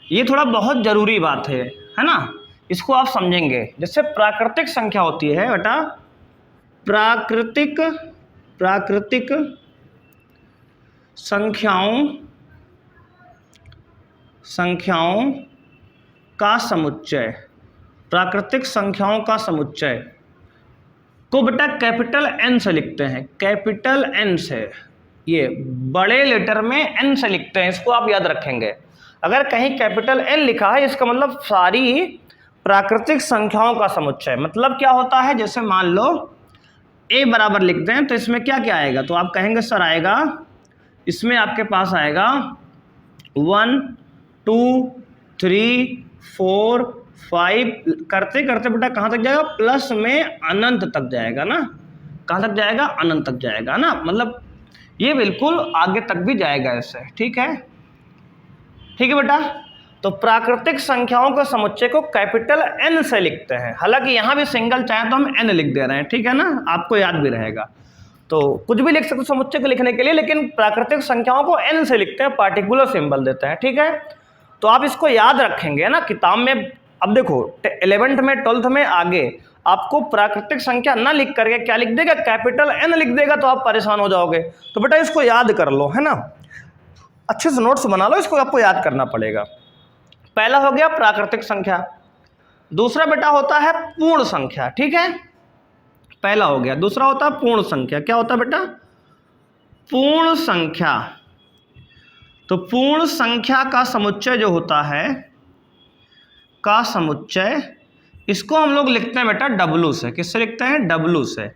S1: ये थोड़ा बहुत जरूरी बात है ना, इसको आप समझेंगे। जैसे प्राकृतिक संख्या होती है बेटा, प्राकृतिक संख्याओं का समुच्चय, प्राकृतिक संख्याओं का समुच्चय को बेटा कैपिटल एन से लिखते हैं, कैपिटल एन से, ये बड़े लेटर में एन से लिखते हैं, इसको आप याद रखेंगे। अगर कहीं कैपिटल एन लिखा है इसका मतलब सारी प्राकृतिक संख्याओं का समुच्चय। मतलब क्या होता है, जैसे मान लो a बराबर लिखते हैं तो इसमें क्या क्या आएगा, तो आप कहेंगे सर आएगा, इसमें आपके पास आएगा 1 2 3 4 5, करते करते बेटा कहाँ तक जाएगा, प्लस में अनंत तक जाएगा ना, कहाँ तक जाएगा, अनंत तक जाएगा ना, मतलब ये बिल्कुल आगे तक भी जाएगा ऐसे, ठीक है, ठीक है बेटा। तो प्राकृतिक संख्याओं के समुच्चय को कैपिटल एन से लिखते हैं, हालांकि यहां भी सिंगल चाहे तो हम एन लिख दे रहे हैं, ठीक है ना, आपको याद भी रहेगा। तो कुछ भी लिख सकते हो समुच्चय को लिखने के लिए, लेकिन प्राकृतिक संख्याओं को एन से लिखते हैं, पार्टिकुलर सिंबल देते हैं, ठीक है। तो आप इसको याद रखेंगे ना किताब में। अब देखो 11th में 12th में आगे आपको प्राकृतिक संख्या ना लिख करके क्या लिख देगा, कैपिटल एन लिख देगा, तो आप परेशान हो जाओगे। तो बेटा इसको याद कर लो, है ना, अच्छे से नोट्स बना लो, इसको आपको याद करना पड़ेगा। पहला हो गया प्राकृतिक संख्या, दूसरा बेटा होता है पूर्ण संख्या, ठीक है, पहला हो गया। दूसरा होता है पूर्ण संख्या, क्या होता है बेटा, पूर्ण संख्या। तो पूर्ण संख्या का समुच्चय जो होता है, का समुच्चय, इसको हम लोग लिखते हैं बेटा W से। किससे लिखते हैं, W से।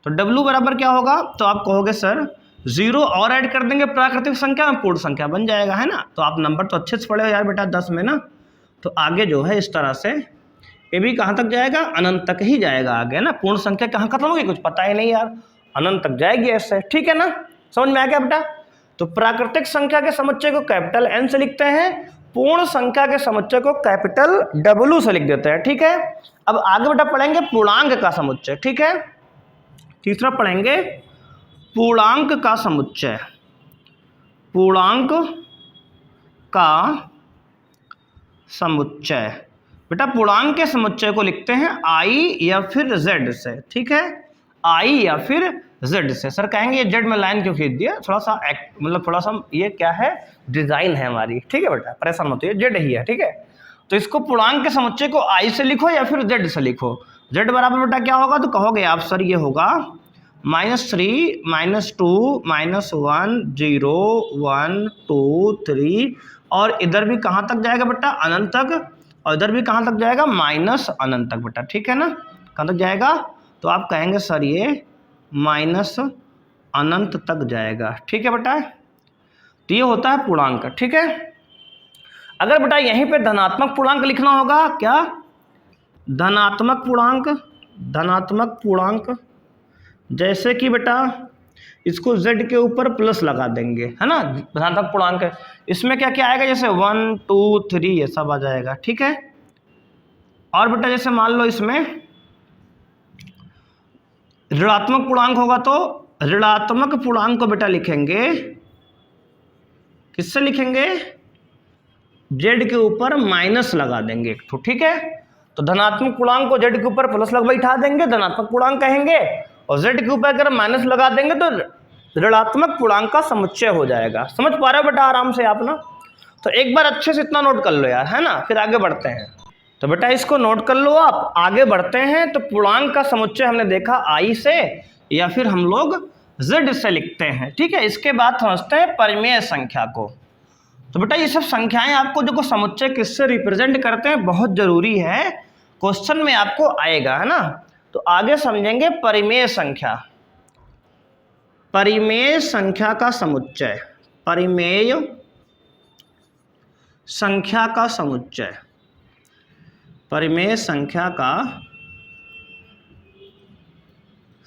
S1: तो W बराबर क्या होगा, तो आप कहोगे सर 0 और ऐड कर देंगे प्राकृतिक संख्या में, पूर्ण संख्या बन जाएगा, है ना। तो आप नंबर तो अच्छे से पढ़े हो यार बेटा 10 में ना। तो आगे जो है इस तरह से ये भी कहाँ तक जाएगा, अनंत तक ही जाएगा आगे, है ना। पूर्ण संख्या कहाँ खत्म होगी, कुछ पता ही नहीं यार, अनंत तक जाएगी ऐसे, ठीक है ना, समझ में आ गया बेटा। तो प्राकृतिक संख्या के समुच्चय को कैपिटल एन से लिखते हैं, पूर्ण संख्या के समुच्चय को कैपिटल W से लिख देते हैं, ठीक है। अब आगे बेटा पढ़ेंगे पूर्णांक का समुच्चय, ठीक है। तीसरा पढ़ेंगे पूर्णांक का समुच्चय, पूर्णांक का समुच्चय। बेटा पूर्णांक के समुच्चय को लिखते हैं I या फिर Z से, ठीक है, I या फिर Z से। सर कहेंगे ये Z में लाइन क्यों खींच दिया, थोड़ा सा मतलब थोड़ा सा ये क्या है, डिजाइन है हमारी, ठीक है बेटा, परेशान मत होइए, Z ही है, ठीक है। तो इसको पूर्णांक के समुच्चय को I से लिखो या फिर Z से लिखो। Z बराबर बेटा क्या होगा, तो कहोगे आप सर ये होगा -3 -2 -1 0 1 2 3, और इधर भी कहाँ तक जाएगा बेटा, अनंत तक। और इधर भी कहाँ तक जाएगा, माइनस अनंत तक बेटा, ठीक है ना। कहाँ तक जाएगा, तो आप कहेंगे सर ये माइनस अनंत तक जाएगा, ठीक है बेटा। तो ये होता है पूर्णांक, ठीक है। अगर बेटा यहीं पे धनात्मक पूर्णांक लिखना होगा, क्या, धनात्मक पूर्णांक, धनात्मक पूर्णांक, जैसे कि बेटा इसको z के ऊपर प्लस लगा देंगे, है ना, धनात्मक पूर्णांक है। इसमें क्या क्या आएगा, जैसे 1 2 3 ये सब आ जाएगा, ठीक है। और बेटा जैसे मान लो इसमें ऋणात्मक पूर्णांक होगा तो ऋणात्मक पूर्णांक को बेटा लिखेंगे, किससे लिखेंगे, z के ऊपर माइनस लगा देंगे एक तो, ठीक है। तो धनात्मक पूर्णांक को z के ऊपर प्लस लग बैठा देंगे, धनात्मक पूर्णांक कहेंगे, और z के ऊपर अगर माइनस लगा देंगे तो ऋणात्मक पूर्णांक का समुच्चय हो जाएगा। समझ पा रहे हो बेटा आराम से आप ना। तो एक बार अच्छे से इतना नोट कर लो यार, है ना, फिर आगे बढ़ते हैं। तो बेटा इसको नोट कर लो आप, आगे बढ़ते हैं। तो पूर्णांक का समुच्चय हमने देखा i से या फिर हम लोग z से लिखते हैं, ठीक है। इसके बाद समझते हैं परिमेय संख्या को। तो बेटा ये सब संख्याएं आपको जो समुच्चय किससे रिप्रेजेंट करते हैं बहुत जरूरी है, क्वेश्चन में आपको आएगा, है ना। तो आगे समझेंगे परिमेय संख्या, परिमेय संख्या का समुच्चय, परिमेय संख्या का समुच्चय, परिमेय संख्या का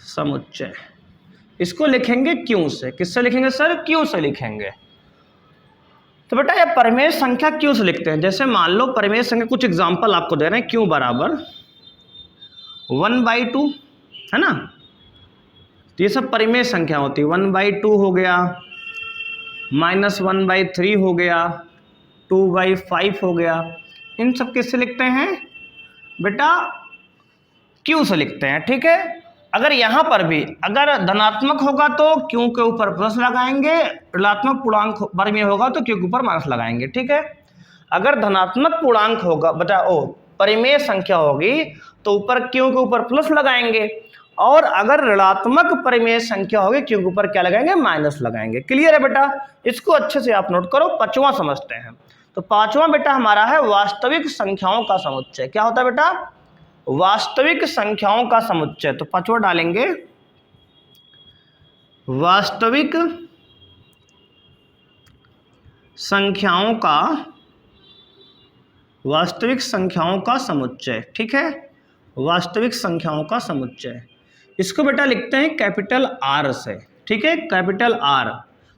S1: समुच्चय, इसको लिखेंगे क्यों से। किससे लिखेंगे सर, क्यों से लिखेंगे। तो बेटा ये परिमेय संख्या क्यों से लिखते हैं, जैसे मान लो परिमेय संख्या, कुछ एग्जांपल आपको दे रहे हैं। क्यों बराबर 1/2, है ना। तो ये सब परिमेय संख्या होती है। 1/2 हो गया, -1/3 हो गया, 2/5 हो गया। इन सब किससे लिखते हैं बेटा, क्यों से लिखते हैं, ठीक है। अगर यहाँ पर भी अगर धनात्मक होगा तो क्यों के ऊपर प्लस लगाएंगे, ऋणात्मक पूर्णांक परिमेय होगा तो क्यों के ऊपर माइनस लगाएंगे, ठीक है। अगर धनात्मक पूर्णांक होगा बेटा, परिमेय संख्या होगी तो ऊपर क्यों के ऊपर प्लस लगाएंगे, और अगर ऋणात्मक परिमेय संख्या होगी क्यों के ऊपर क्या लगाएंगे, माइनस लगाएंगे। क्लियर है बेटा, इसको अच्छे से आप नोट करो। पांचवा समझते हैं। तो पांचवा बेटा हमारा है वास्तविक संख्याओं का समुच्चय। क्या होता है बेटा, वास्तविक संख्याओं का समुच्चय। तो पांचवा डालेंगे वास्तविक संख्याओं का, वास्तविक संख्याओं का समुच्चय, ठीक है, वास्तविक संख्याओं का समुच्चय। इसको बेटा लिखते हैं कैपिटल R से, ठीक है, कैपिटल R।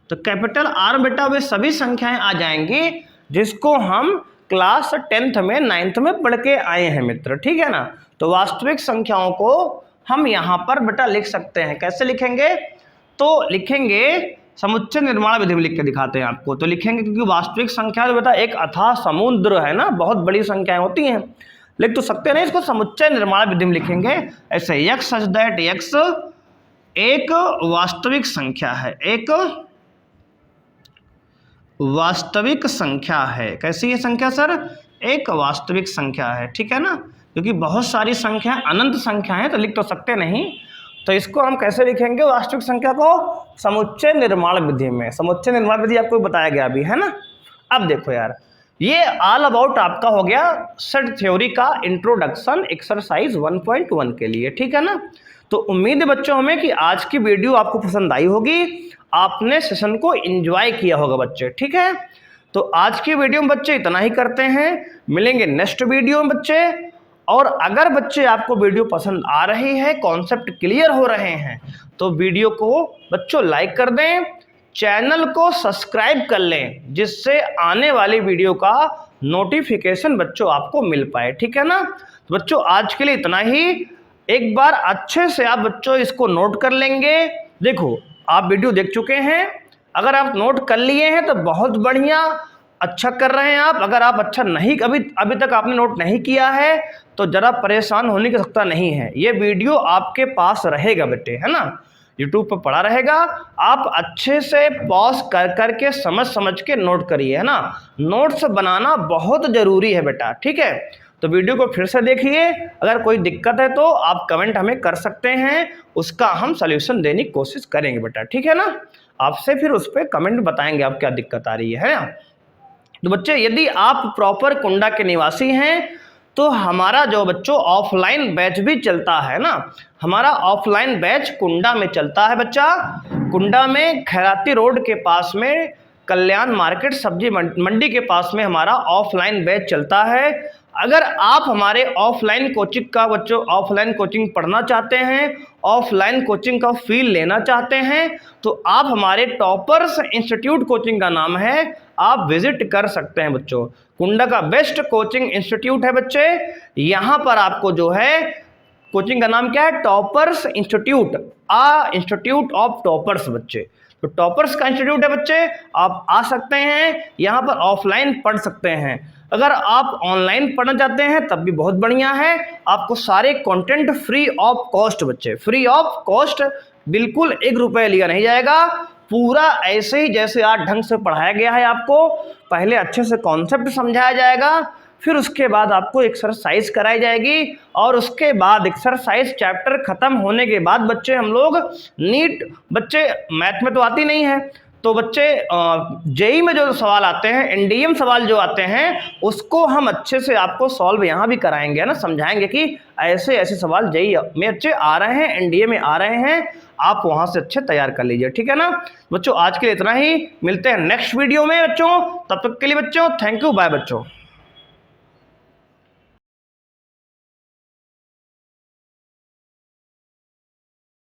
S1: तो कैपिटल R बेटा वे सभी संख्याएं आ जाएंगी जिसको हम क्लास 10th में 9th में पढ़ के आए हैं मित्र, ठीक है ना। तो वास्तविक संख्याओं को हम यहाँ पर बेटा लिख सकते हैं। कैसे लिखेंगे, तो लिखेंगे समुच्चय निर्माण विधि में लिख के दिखाते हैं आपको। तो लिखेंगे क्योंकि वास्तविक संख्या तो बेटा एक अथाह समुद्र है ना, बहुत बड़ी संख्याएं होती हैं, लिख तो सकते नहीं, इसको समुच्चय निर्माण विधि में लिखेंगे ऐसे। x सच दैट x एक वास्तविक संख्या है, एक वास्तविक संख्या है। कैसी है संख्या सर, एक वास्तविक संख्या है, ठीक है ना। क्योंकि बहुत सारी संख्याएं अनंत संख्या है तो लिख तो सकते नहीं। तो इसको हम कैसे लिखेंगे वास्तविक संख्या को, समुच्चय निर्माण विधि में। समुच्चय निर्माण विधि आपको बताया गया अभी, है ना। अब देखो यार, ये ऑल अबाउट आपका हो गया सेट थ्योरी का इंट्रोडक्शन एक्सरसाइज 1.1 के लिए, ठीक है ना। तो उम्मीद है बच्चों हमें कि आज की वीडियो आपको पसंद आई होगी, आपने सेशन को एंजॉय किया होगा बच्चे, ठीक है। तो आज की वीडियो में बच्चे इतना ही करते हैं, मिलेंगे नेक्स्ट वीडियो में बच्चे। और अगर बच्चे आपको वीडियो पसंद आ रही है, कॉन्सेप्ट क्लियर हो रहे हैं, तो वीडियो को बच्चों लाइक कर दें, चैनल को सब्सक्राइब कर लें, जिससे आने वाली वीडियो का नोटिफिकेशन बच्चों आपको मिल पाए, ठीक है ना। तो बच्चों आज के लिए इतना ही। एक बार अच्छे से आप बच्चों इसको नोट कर लेंगे। देखो आप वीडियो देख चुके हैं, अगर आप नोट कर लिए हैं तो बहुत बढ़िया, अच्छा कर रहे हैं आप। अगर आप अच्छा नहीं, अभी तक आपने नोट नहीं किया है तो जरा परेशान होने की आवश्यकता नहीं है। ये वीडियो आपके पास रहेगा बेटे, है ना, यूट्यूब पर पड़ा रहेगा। आप अच्छे से पॉज कर करके समझ के नोट करिए, है ना। नोट्स बनाना बहुत जरूरी है बेटा, ठीक है। तो वीडियो को फिर से देखिए, अगर कोई दिक्कत है तो आप कमेंट हमें कर सकते हैं, उसका हम सॉल्यूशन देने की कोशिश करेंगे बेटा, ठीक है ना। आपसे फिर उस पर कमेंट बताएंगे आप क्या दिक्कत आ रही है ना। तो बच्चे यदि आप प्रॉपर कुंडा के निवासी हैं तो हमारा जो बच्चों ऑफलाइन बैच भी चलता है ना, हमारा ऑफलाइन बैच कुंडा में चलता है बच्चा। कुंडा में खैराती रोड के पास में कल्याण मार्केट सब्जी मंडी के पास में हमारा ऑफलाइन बैच चलता है। अगर आप हमारे ऑफलाइन कोचिंग का बच्चों ऑफलाइन कोचिंग पढ़ना चाहते हैं, ऑफलाइन कोचिंग का फील लेना चाहते हैं, तो आप हमारे टॉपर्स इंस्टीट्यूट कोचिंग का नाम है, आप विजिट कर सकते हैं बच्चों। कुंडा का बेस्ट कोचिंग इंस्टीट्यूट है बच्चे। यहां पर आपको जो है कोचिंग का नाम क्या है, toppers institute, institute of toppers बच्चे। तो टॉपर्स का इंस्टीट्यूट है बच्चे, आप आ सकते हैं, यहां पर ऑफलाइन पढ़ सकते हैं। अगर आप ऑनलाइन पढ़ना चाहते हैं तब भी बहुत बढ़िया है, आपको सारे कंटेंट फ्री ऑफ कॉस्ट बच्चे, फ्री ऑफ कॉस्ट, बिल्कुल 1 रुपये लिया नहीं जाएगा, पूरा ऐसे ही जैसे आज ढंग से पढ़ाया गया है। आपको पहले अच्छे से कॉन्सेप्ट समझाया जाएगा, फिर उसके बाद आपको एक्सरसाइज कराई जाएगी, और उसके बाद एक्सरसाइज चैप्टर खत्म होने के बाद बच्चे हम लोग नीट, बच्चे मैथ में तो आती नहीं है, तो बच्चे जेई में जो सवाल आते हैं, एनडीएम सवाल जो आते हैं, उसको हम अच्छे से आपको सॉल्व यहाँ भी कराएंगे ना, समझाएंगे कि ऐसे ऐसे सवाल जेई में अच्छे आ रहे हैं, एनडीए में आ रहे हैं, आप वहाँ से अच्छे तैयार कर लीजिए, ठीक है ना बच्चों। आज के लिए इतना ही, मिलते हैं नेक्स्ट वीडियो में बच्चों, तब तक के लिए बच्चों थैंक यू, बाय बच्चों।